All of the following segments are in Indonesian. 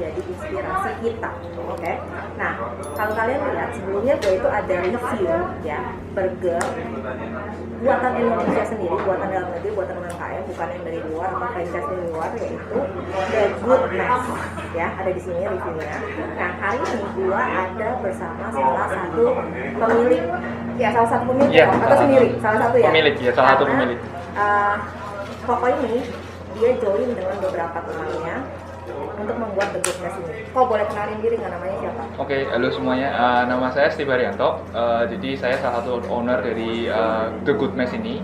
menjadi inspirasi kita. Oke. Nah, kalau kalian lihat sebelumnya gue itu ada review ya burger buatan Indonesia sendiri, buatan dalam negeri, buatan UMKM, bukan yang dari luar atau franchise dari luar, yaitu The Good Mess ya, ada di sini reviewnya. Nah, hari ini gue ada bersama salah satu pemilik atau sendiri salah satu ya, pemilik ya, salah satu pemilik. Koko ini dia join dengan beberapa temannya untuk membuat The Good Mess ini. Kok boleh kenalin diri nggak, namanya siapa? Oke, halo semuanya. Nama saya Steve Haryanto. Jadi saya salah satu owner dari The Good Mess ini.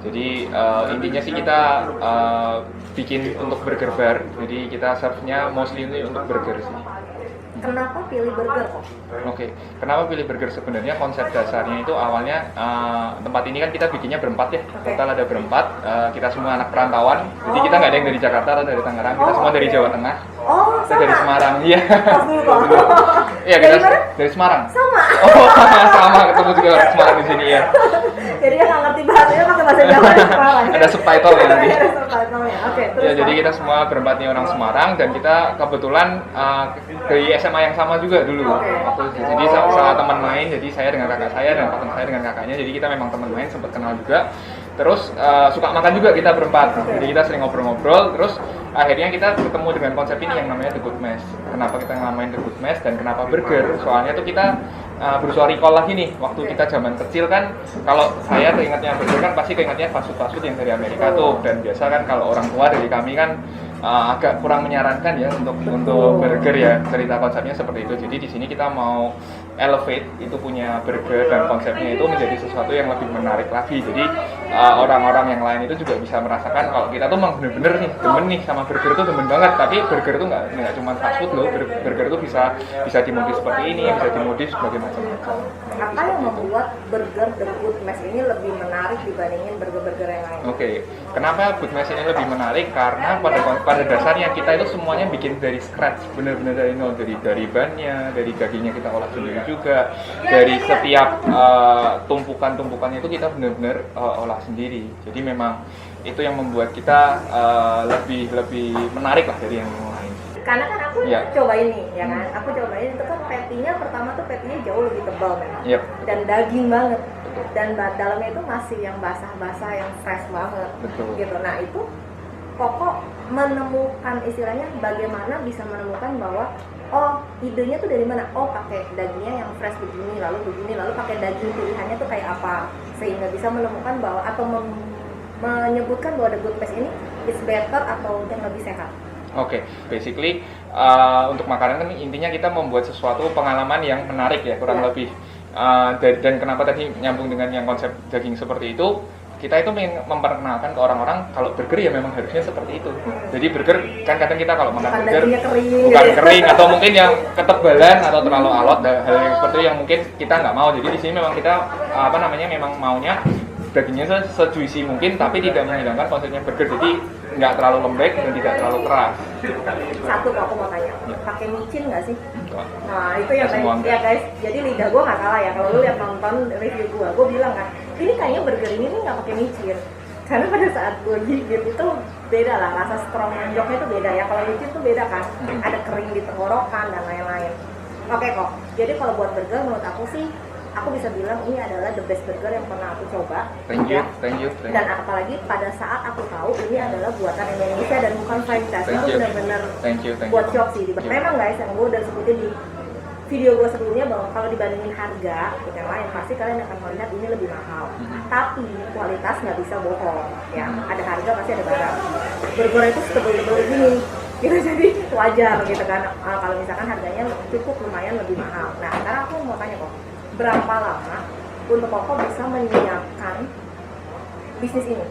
Jadi intinya sih kita bikin untuk burger bar. Jadi kita serve-nya mostly ini untuk burger sih. Kenapa pilih burger kok? Oke, kenapa pilih burger? Sebenarnya konsep dasarnya itu awalnya tempat ini kan kita bikinnya berempat ya. Total ada berempat. Kita semua anak perantauan. Jadi kita nggak ada yang dari Jakarta atau dari Tangerang. Kita semua dari Jawa Tengah. Oh, Kita dari Semarang. Iya. Iya, Dari kita mana? dari Semarang. Sama. Oh, sama ketemu juga orang Semarang di sini ya. Jadi yang nggak ngerti bahasanya pakai bahasa Jawa ya Semarang. Ada subtitle ya nanti. Ada subtitle-nya. Oke, terus. Ya, jadi kita semua berempat nih orang Semarang dan kita kebetulan dari SMA yang sama juga dulu. Jadi sama teman main, jadi saya dengan kakak saya dan partner saya dengan kakaknya. Jadi kita memang teman main, sempat kenal juga. Terus suka makan juga kita berempat. Jadi kita sering ngobrol-ngobrol. Terus akhirnya kita ketemu dengan konsep ini yang namanya The Good Mess. Kenapa kita ngamain The Good Mess dan kenapa burger? Soalnya tuh kita berusaha recall lagi nih, waktu kita zaman kecil kan, kalau saya keingetnya burger kan pasti keingetnya fast food yang dari Amerika tuh. Dan biasa kan kalau orang tua dari kami kan agak kurang menyarankan ya untuk burger ya, cerita konsepnya seperti itu. Jadi di sini kita mau elevate itu punya burger dan konsepnya itu menjadi sesuatu yang lebih menarik lagi. Jadi orang-orang yang lain itu juga bisa merasakan kalau kita tuh memang bener-bener nih demen nih sama burger tuh demen banget. Tapi burger tuh nggak cuma fast food loh, burger tuh bisa dimodif seperti ini, bisa dimodif sebagai macam-macam. Apa yang membuat burger The Good Mess ini lebih menarik dibandingin burger-burger yang lain? Oke, kenapa Good Mess ini lebih menarik? Karena pada dasarnya kita itu semuanya bikin dari scratch, bener-bener dari nol, dari bannya, dari dagingnya kita olah sendiri juga, dari setiap tumpukan-tumpukannya itu kita bener-bener olah sendiri. Jadi memang itu yang membuat kita lebih menarik lah dari yang lain. Karena kan aku cobain nih, ya kan? Aku cobain itu kan patty-nya pertama tuh patty-nya jauh lebih tebal memang. Yep. Dan daging banget. Dan dalamnya itu masih yang basah-basah, yang fresh banget. Betul. Gitu. Nah, itu Koko menemukan istilahnya bagaimana bisa menemukan bahwa oh idenya tuh dari mana? Oh pakai dagingnya yang fresh begini, lalu pakai daging pilihannya tuh kayak apa, sehingga bisa menemukan bahwa atau menyebutkan bahwa The Good Mess ini is better atau yang lebih sehat. Oke, basically untuk makanan kan intinya kita membuat sesuatu pengalaman yang menarik ya, kurang lebih. Dan kenapa tadi nyambung dengan yang konsep daging seperti itu? Kita itu ingin memperkenalkan ke orang-orang kalau burger ya memang harusnya seperti itu. Jadi burger kan kadang kita kalau makan burger bukan kering atau mungkin yang ketebalan atau terlalu alot, hal yang seperti itu yang mungkin kita nggak mau. Jadi di sini memang kita memang maunya dagingnya sejuicy mungkin tapi tidak menghilangkan konsepnya burger. Jadi nggak terlalu lembek dan tidak terlalu keras. Satu aku mau tanya, pakai micin nggak sih? Enggak. Nah itu yang ya guys, jadi lidah gue nggak salah ya. Kalau lu lihat nonton review gue bilang kan, ini kayaknya burger ini nih nggak pakai micin. Karena pada saat gue gigit itu beda lah, rasa strong menjoknya itu beda ya. Kalau micin tuh beda kan, ada kering di tenggorokan dan lain-lain. Oke kok, jadi kalau buat burger menurut aku sih, aku bisa bilang ini adalah the best burger yang pernah aku coba. Thank you. Dan apalagi pada saat aku tahu ini adalah buatan Indonesia dan bukan franchise, itu benar-benar buat shock sih. Memang guys, yang gue udah sebutin di video gue sebelumnya bahwa kalau dibandingin harga yang lain pasti kalian akan melihat ini lebih mahal. Tapi kualitas nggak bisa bohong. Ya, ada harga pasti ada barang. Burger itu setebel-tebel gini. Gitu, jadi wajar gitu kan. Kalau misalkan harganya cukup lumayan lebih mahal. Nah, sekarang aku mau tanya kok, berapa lama untuk Koko bisa menyiapkan bisnis ini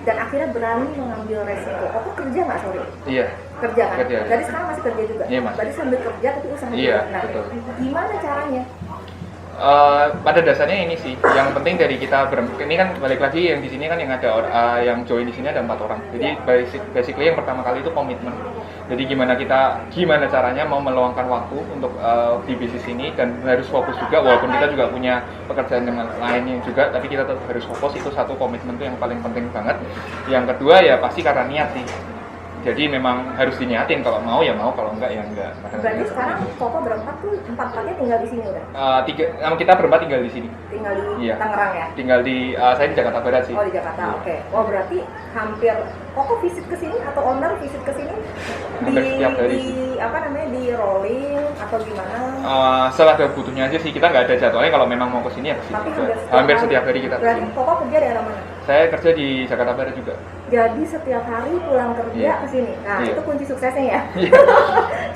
dan akhirnya berani mengambil resiko? Koko kerja nggak sorry? Iya. Kerja kan? Kerja. Jadi sekarang masih kerja juga? Iya, Mas. Berarti sambil kerja tapi usaha Iya, juga? Nah, betul. gimana caranya? Pada dasarnya ini sih, yang penting dari kita ini kan balik lagi yang di sini kan yang ada yang join di sini ada 4 orang. Jadi basically yang pertama kali itu komitmen. Jadi gimana caranya mau meluangkan waktu untuk di bisnis ini dan harus fokus juga walaupun kita juga punya pekerjaan yang lainnya juga, tapi kita tetap harus fokus. Itu satu komitmen tuh yang paling penting banget. Yang kedua ya pasti karena niat sih. Jadi memang harus diniatin, kalau mau ya mau, kalau enggak ya enggak. Berarti sekarang Koko berempat tuh, empat-empatnya tinggal di sini udah? Kita berempat tinggal di sini. Tinggal di Iya. Tangerang ya? Tinggal di, saya di Jakarta Barat sih. Oh di Jakarta, Iya. oke. Oh berarti hampir Koko visit ke sini atau owner visit ke sini Hampir setiap hari di apa namanya, di rolling atau gimana? Selada butuhnya aja sih, kita nggak ada jadwalnya, kalau memang mau ke sini ya ke sini. Tapi Hampir setiap hari kita berarti kesini. Koko kerja daerah mana? Saya kerja di Jakarta Barat juga. Jadi setiap hari pulang kerja Iya. ke sini. Nah, Iya. itu kunci suksesnya ya. Iya.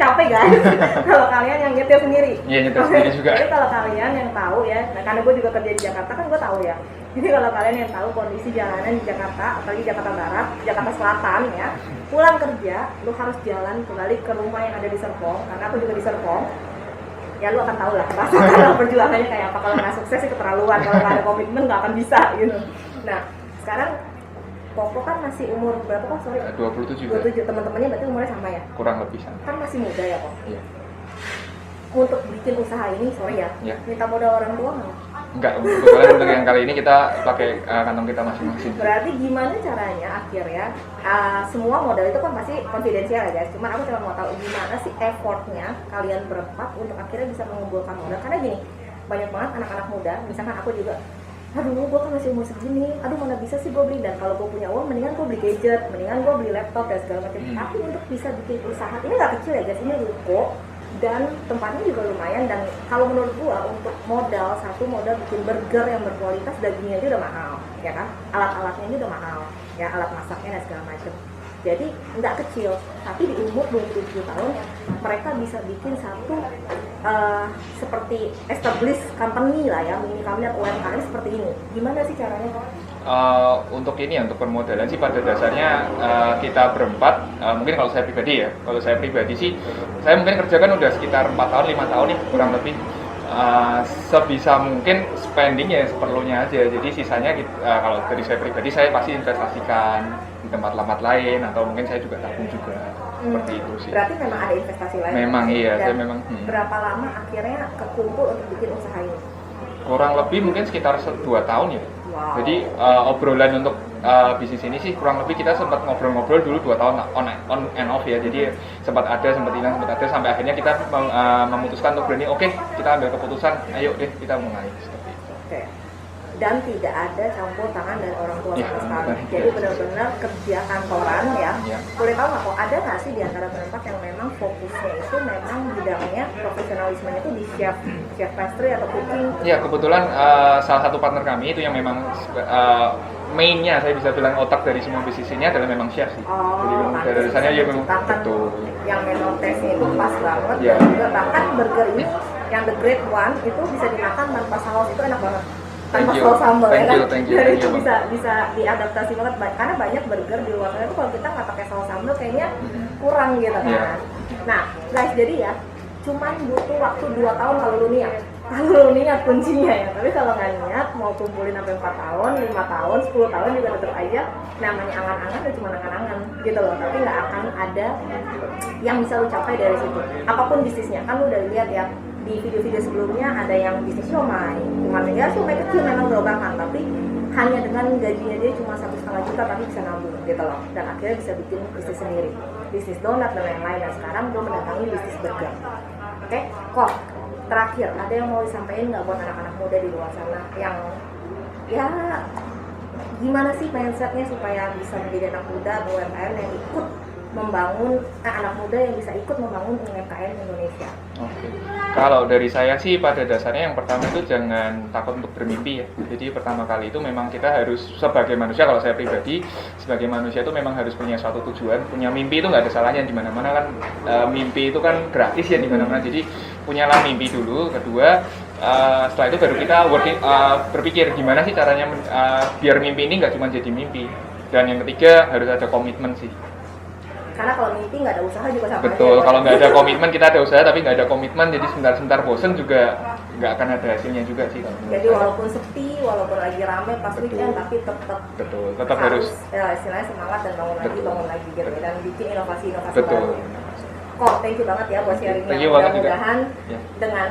Capek guys. Kalau kalian yang nyetir sendiri. Iya, nyetir sendiri juga. Jadi kalau kalian yang tahu ya, nah karena gue juga kerja di Jakarta kan gue tahu ya. Jadi kalau kalian yang tahu kondisi jalanan di Jakarta, apalagi Jakarta Barat, Jakarta Selatan ya, pulang kerja, lu harus jalan kembali ke rumah yang ada di Serpong, karena aku juga di Serpong. Ya lu akan tahu lah rasakan perjuangannya kayak apa. Kalau nggak sukses itu keterlaluan, kalau nggak ada komitmen nggak akan bisa gitu. Nah sekarang Koko kan masih umur berapa kok? Sorry. 27. 27. Teman-temannya berarti umurnya sama ya? Kurang lebih sama. Kan masih muda ya kok. Iya. Untuk bikin usaha ini, sorry ya, Iya. minta modal orang tua nggak? Enggak, kebetulan untuk yang kali ini kita pakai kantong kita masing-masing. Berarti gimana caranya akhirnya semua modal itu kan pasti konfidensial ya guys. Cuman aku cuma mau tahu gimana sih effortnya kalian berempat untuk akhirnya bisa mengumpulkan modal. Karena gini, banyak banget anak-anak muda, misalkan aku juga, aduh gue kan masih umur segini, aduh mana bisa sih gue beli, dan kalau gue punya uang mendingan gue beli gadget, mendingan gue beli laptop dan segala macam. Tapi untuk bisa bikin usaha, ini nggak kecil ya guys, ini ruko dan tempatnya juga lumayan. Dan kalau menurut gue untuk modal bikin burger yang berkualitas, dagingnya aja udah mahal ya kan, alat-alatnya aja udah mahal ya, alat masaknya dan segala macam. Jadi nggak kecil, tapi di umur 27 tahun mereka bisa bikin satu seperti established company lah ya, mini company atau UMKM seperti ini. Gimana sih caranya kok? Untuk ini, untuk permodalan sih pada dasarnya kita berempat, mungkin kalau saya pribadi sih, saya mungkin kerjakan udah sekitar 4 tahun, 5 tahun nih kurang lebih. Sebisa mungkin spending ya seperlunya aja, jadi sisanya kalau dari saya pribadi, saya pasti investasikan di tempat lain, atau mungkin saya juga tabung juga, seperti itu sih. Berarti memang ada investasi lain? Memang iya, dan saya memang. Berapa lama akhirnya kekumpul untuk bikin usaha ini? Kurang lebih mungkin sekitar 2 tahun ya. Wow. Jadi obrolan untuk bisnis ini sih kurang lebih kita sempat ngobrol-ngobrol dulu 2 tahun on and off ya. Jadi sempat hilang, sempat ada, sampai akhirnya kita memutuskan untuk berani, oke, kita ambil keputusan, ayo deh kita mulai seperti itu. Oke. Dan tidak ada campur tangan dari orang tua Ya, sama sekali. Jadi benar-benar kerja kantoran ya. Ya. Boleh tahu nggak kok ada nggak sih di antara berempat yang memang fokusnya itu memang bidangnya, profesionalismenya itu di chef pastry atau cooking? Ya, kebetulan salah satu partner kami itu yang memang mainnya, saya bisa bilang otak dari semua bisnis ini adalah memang chef sih. Jadi memang dari dasarnya dia memang betul. Yang memang tesnya itu pas banget. Ya. Dan juga bahkan burger ini yang the great one itu bisa dimakan tanpa saus, itu enak banget. Tanpa Thank you. saus sambal ya kan. Thank you. Dan itu bisa diadaptasi banget, karena banyak burger di luar sana itu kalau kita nggak pakai saus sambal kayaknya kurang gitu kan. Yeah. Nah guys, jadi ya cuman butuh waktu 2 tahun kalau lu niat kuncinya ya. Tapi kalau nggak niat, mau kumpulin sampai 4 tahun, 5 tahun, 10 tahun juga tetap aja namanya angan-angan ya cuma angan-angan gitu loh. Tapi nggak akan ada yang bisa lu capai dari situ. Apapun bisnisnya, kan lu udah lihat ya di video-video sebelumnya, ada yang bisnis siomay, cuman ya siomay kecil memang gerobakan, tapi hanya dengan gajinya dia cuma 1,5 juta tapi bisa nabung gitu loh, dan akhirnya bisa bikin bisnis sendiri, bisnis donat dan lain-lain. Dan sekarang gue mendatangi bisnis burger. Oke, kok terakhir ada yang mau disampaikan nggak buat anak-anak muda di luar sana yang ya gimana sih mindsetnya supaya bisa menjadi anak muda atau UMKM yang ikut membangun, anak muda yang bisa ikut membangun UMKM Indonesia? Oke. Kalau dari saya sih pada dasarnya yang pertama itu jangan takut untuk bermimpi ya. Jadi pertama kali itu memang kita harus sebagai manusia, kalau saya pribadi sebagai manusia itu memang harus punya suatu tujuan, punya mimpi itu nggak ada salahnya di mana-mana kan. Mimpi itu kan gratis ya di mana-mana. Jadi punyalah mimpi dulu. Kedua, setelah itu baru kita berpikir gimana sih caranya biar mimpi ini nggak cuma jadi mimpi. Dan yang ketiga harus ada komitmen sih. Karena kalau mimpi nggak ada usaha juga sama Betul, aja. kalau nggak ada komitmen, kita ada usaha tapi nggak ada komitmen, jadi sebentar-sebentar bosen juga nggak akan ada hasilnya juga sih. Jadi walaupun sepi, walaupun lagi rame pas weekend, tapi tetap harus ya, istilahnya semangat dan bangun lagi gitu, dan bikin inovasi-inovasi betul. baru. Kok thank you banget ya buat sharingnya. Mudah-mudahan dengan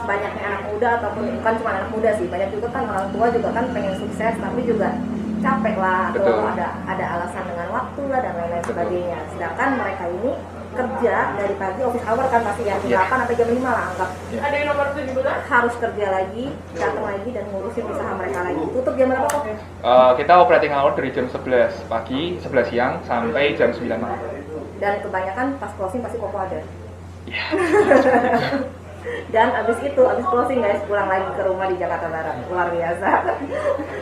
banyaknya anak muda, ataupun bukan cuma anak muda sih, banyak juga kan orang tua juga kan pengen sukses, tapi juga capek lah atau Betul. ada alasan dengan waktu lah dan lain-lain sebagainya. Sedangkan mereka ini kerja dari pagi office hour kan pasti ya, jam 8 sampai jam 5 lah anggap. Ada yang nomor 17? Harus kerja lagi, datang lagi dan ngurusin usaha mereka lagi. Tutup jam berapa kok? Kita operating hour dari jam 11 pagi, 11 siang sampai jam 9 malam. Dan kebanyakan pas closing pasti koko ada. Iya. Dan abis closing guys, pulang lagi ke rumah di Jakarta Barat. Luar biasa.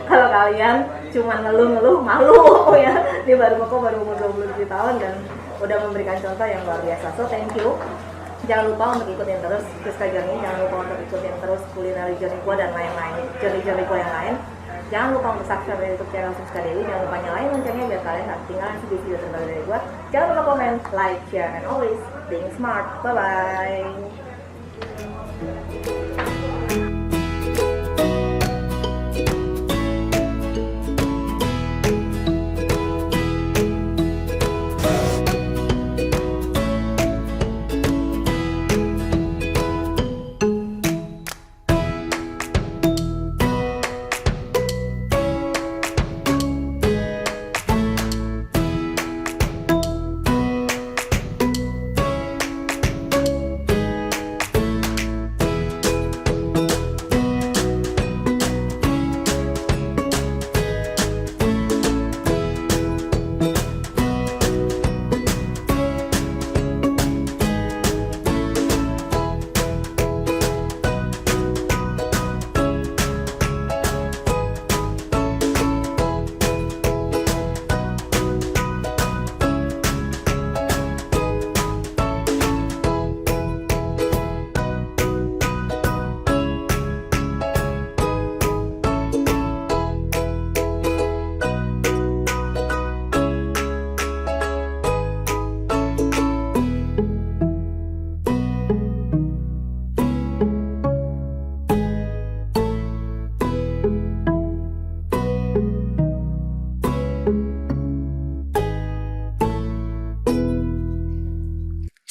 Kalau kalian cuma ngeluh-ngeluh, malu ya. Dia baru umur 27 tahun dan udah memberikan contoh yang luar biasa. So thank you. Jangan lupa untuk ikutin terus Friska Journey, jangan lupa untuk ikutin terus Culinary Journey gua dan lain-lain, journey gua yang lain. Jangan lupa untuk subscribe dari YouTube channel Friska Dewi, jangan lupa nyalain loncengnya biar kalian gak ketinggalan video-video terbaru dari gua. Jangan lupa komen, like, share, and always being smart. Bye-bye.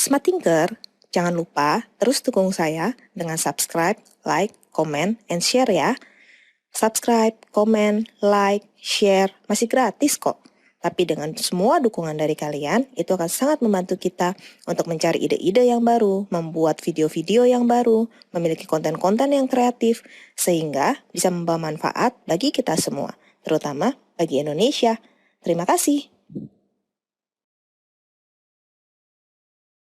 Smart Thinker, jangan lupa terus dukung saya dengan subscribe, like, comment, and share ya. Subscribe, comment, like, share, masih gratis kok. Tapi dengan semua dukungan dari kalian, itu akan sangat membantu kita untuk mencari ide-ide yang baru, membuat video-video yang baru, memiliki konten-konten yang kreatif, sehingga bisa membawa manfaat bagi kita semua, terutama bagi Indonesia. Terima kasih.